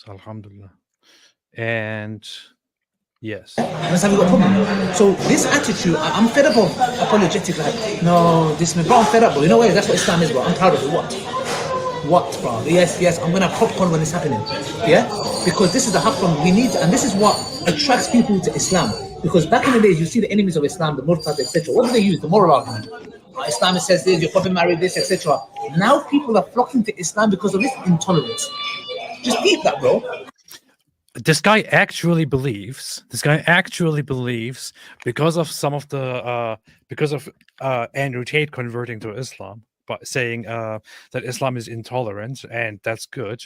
Alhamdulillah. And yes. That's how we got a problem. So this attitude, I'm fed up of apologetic, like, no, this man, bro, I'm fed up, bro. You know what? That's what Islam is, bro. I'm proud of it. What, bro? Yes, I'm gonna popcorn when it's happening. Yeah? Because this is the haqqan we need, and this is what attracts people to Islam. Because back in the days, you see the enemies of Islam, the murtad, etc. What do they use? The moral argument. Islam says this, your prophet married this, etc. Now people are flocking to Islam because of this intolerance. Just eat that, bro. This guy actually believes because of some of the because of Andrew Tate converting to Islam, but saying that Islam is intolerant, and that's good.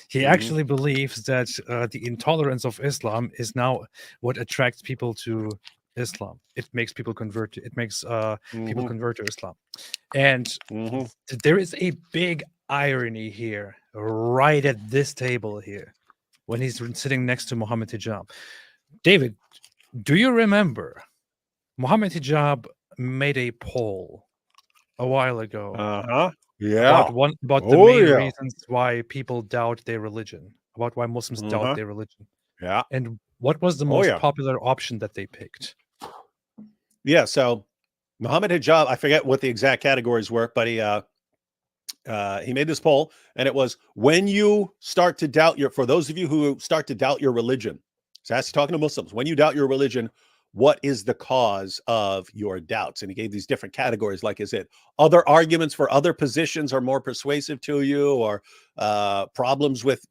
He actually believes that the intolerance of Islam is now what attracts people to Islam. It makes people convert to, people convert to Islam. And there is a big irony here, right at this table here, when he's sitting next to Mohammed Hijab. David, do you remember Mohammed Hijab made a poll a while ago? Yeah. About the main reasons why people doubt their religion, about why Muslims doubt their religion. Yeah. And what was the most popular option that they picked? Yeah. So Mohammed Hijab, I forget what the exact categories were, but he made this poll, and it was when you start to doubt for those of you who start to doubt your religion. So that's talking to Muslims. When you doubt your religion, what is the cause of your doubts? And he gave these different categories, like, is it other arguments for other positions are more persuasive to you, or problems with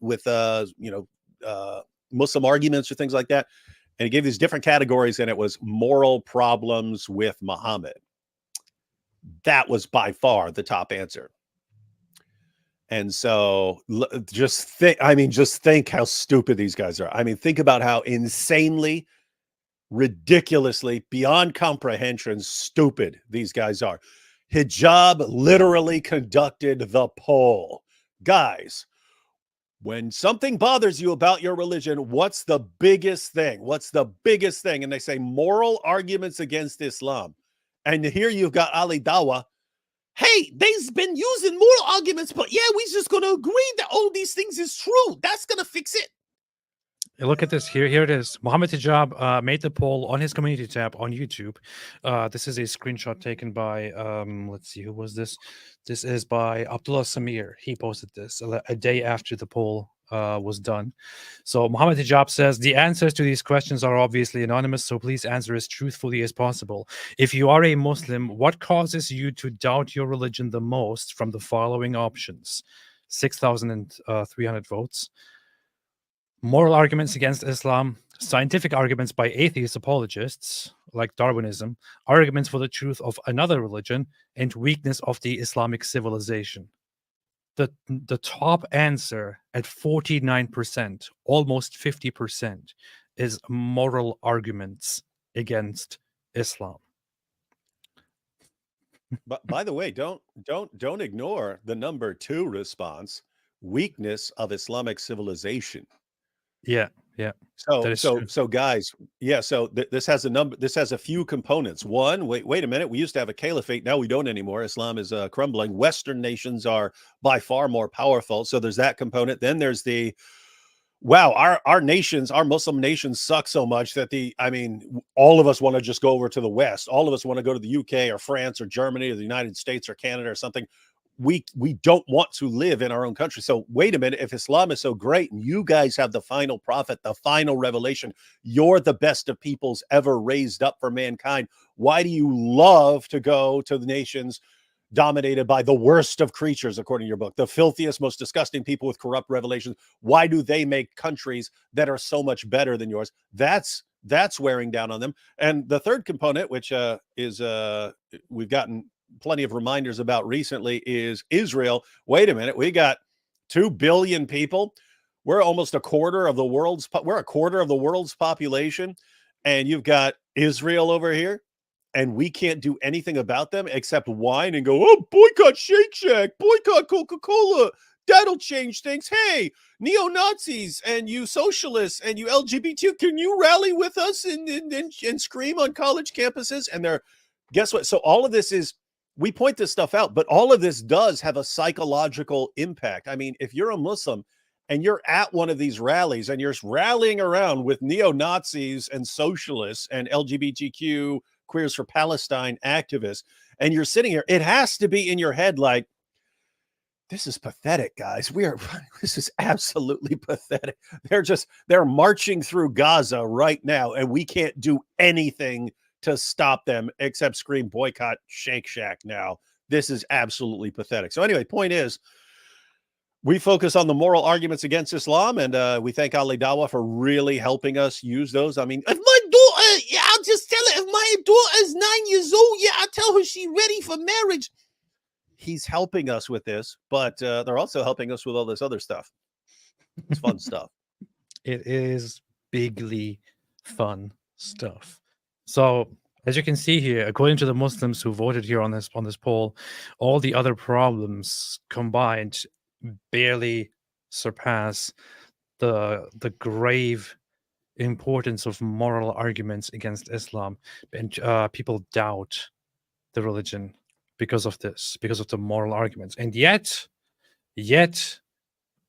Muslim arguments or things like that? And he gave these different categories, and it was moral problems with Muhammad. That was by far the top answer. And so just think how stupid these guys are. I mean, think about how insanely, ridiculously, beyond comprehension stupid these guys are. Hijab literally conducted the poll. Guys, when something bothers you about your religion, what's the biggest thing? What's the biggest thing? And they say moral arguments against Islam. And here you've got Ali Dawah. Hey, they've been using moral arguments, but yeah, we're just going to agree that all these things is true. That's going to fix it. Look at this. Here it is. Mohammed Hijab made the poll on his community tab on YouTube. This is a screenshot taken by, let's see, who was this? This is by Abdullah Samir. He posted this a day after the poll was done. So Mohammed Hijab says, the answers to these questions are obviously anonymous, so please answer as truthfully as possible. If you are a Muslim, what causes you to doubt your religion the most from the following options? 6,300 votes. Moral arguments against Islam, scientific arguments by atheist apologists like Darwinism, arguments for the truth of another religion, and weakness of the Islamic civilization. The top answer at 49%, almost 50%, is moral arguments against Islam. But by the way, don't ignore the number 2 response: weakness of Islamic civilization. Yeah. So guys, yeah. So this has a number. This has a few components. One, wait a minute. We used to have a caliphate. Now we don't anymore. Islam is crumbling. Western nations are by far more powerful. So there's that component. Then there's the, wow, our nations, our Muslim nations suck so much that all of us want to just go over to the West. All of us want to go to the UK or France or Germany or the United States or Canada or something. We don't want to live in our own country. So wait a minute, if Islam is so great and you guys have the final prophet, the final revelation, you're the best of peoples ever raised up for mankind, why do you love to go to the nations dominated by the worst of creatures, according to your book, the filthiest, most disgusting people with corrupt revelations? Why do they make countries that are so much better than yours? That's wearing down on them. And the third component, which is we've gotten plenty of reminders about recently, is Israel. Wait a minute, we got 2 billion people. We're almost a quarter of the world's population, and you've got Israel over here, and we can't do anything about them except whine and go, oh, boycott Shake Shack, boycott Coca-Cola. That'll change things. Hey, neo-Nazis and you socialists and you LGBT, can you rally with us and scream on college campuses? And guess what? So all of this is, we point this stuff out, but all of this does have a psychological impact. I mean, if you're a Muslim and you're at one of these rallies and you're rallying around with neo-Nazis and socialists and LGBTQ Queers for Palestine activists, and you're sitting here, it has to be in your head like, this is pathetic, guys. This is absolutely pathetic. They're marching through Gaza right now, and we can't do anything to stop them except scream boycott Shake Shack now. This is absolutely pathetic. So anyway, point is, we focus on the moral arguments against Islam, and we thank Ali Dawah for really helping us use those. I mean, if my daughter, yeah, I'll just tell her, if my daughter is 9 years old, yeah, I tell her she's ready for marriage. He's helping us with this, but they're also helping us with all this other stuff. It's fun stuff. It is bigly fun stuff. So, as you can see here, according to the Muslims who voted here on this poll, all the other problems combined barely surpass the grave importance of moral arguments against Islam, and people doubt the religion because of this, because of the moral arguments. And yet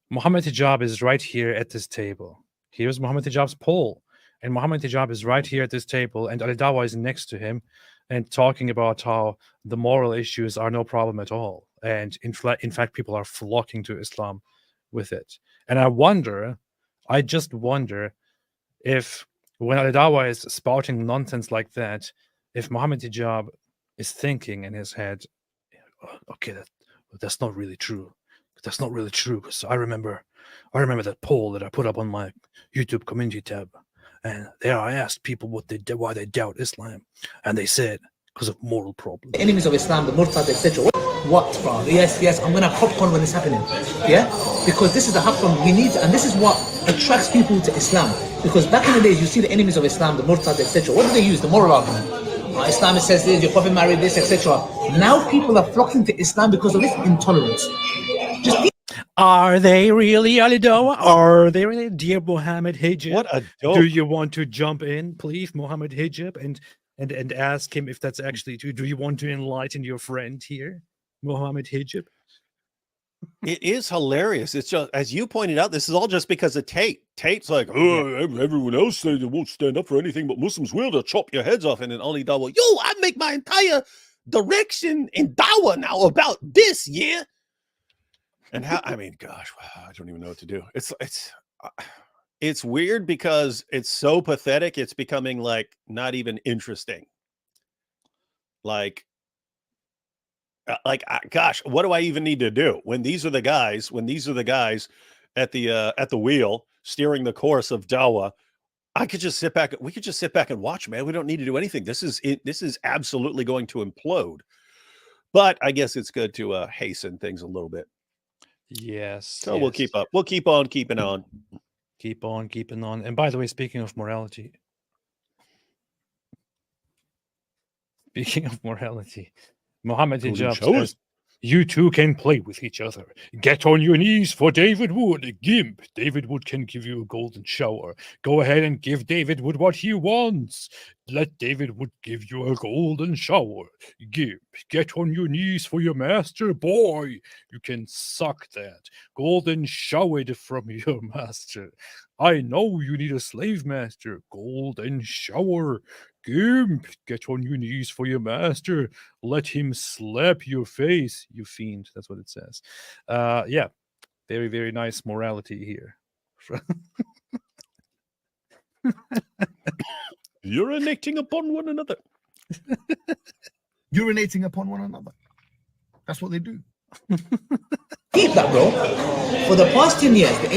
Muhammad Hijab is right here at this table. Here's Muhammad Hijab's poll, and Muhammad Hijab is right here at this table, and Ali Dawah is next to him and talking about how the moral issues are no problem at all. And in fact, people are flocking to Islam with it. And I just wonder if when Ali Dawah is spouting nonsense like that, if Muhammad Hijab is thinking in his head, okay, that's not really true. That's not really true, because I remember that poll that I put up on my YouTube community tab, and there I asked people why they doubt Islam, and they said because of moral problems. The enemies of Islam, the Murtad, etc. What, bro? Yes, I'm gonna popcorn when it's happening. Yeah, because this is the haq from we need, and this is what attracts people to Islam. Because back in the days, you see the enemies of Islam, the Murtad, etc. What do they use? The moral argument. Islam says this, your prophet married this, etc. Now people are flocking to Islam because of this intolerance. Are they really, Ali Dawah? Are they really? Dear Muhammad Hijab, What a dope. do you want to jump in, please, Muhammad Hijab, and ask him if that's actually true? Do you want to enlighten your friend here, Muhammad Hijab? It is hilarious. It's just, as you pointed out, this is all just because of Tate. Tate's like, oh, everyone else says they won't stand up for anything but Muslims will. They'll chop your heads off. And then Ali Dawah, I make my entire direction in Dawah now about this, yeah. And how, I mean, gosh, I don't even know what to do. It's weird because it's so pathetic. It's becoming like not even interesting. Gosh, what do I even need to do when these are the guys at the wheel steering the course of Dawah? I could just sit back. We could just sit back and watch, man. We don't need to do anything. This is absolutely going to implode. But I guess it's good to hasten things a little bit. Yes. So we'll keep up. We'll keep on keeping on. Keep on keeping on. And by the way, speaking of morality, Muhammad Hijab says, you two can play with each other. Get on your knees for David Wood. Gimp, David Wood can give you a golden shower. Go ahead and give David Wood what he wants. Let David Wood give you a golden shower. Gimp, get on your knees for your master. Boy, you can suck that. Golden showered from your master. I know you need a slave master. Golden shower. Gimp, get on your knees for your master. Let him slap your face, you fiend. That's what it says. Yeah, very, very nice morality here. Urinating upon one another. Urinating upon one another. That's what they do. Keep that, bro. For the past 10 years, the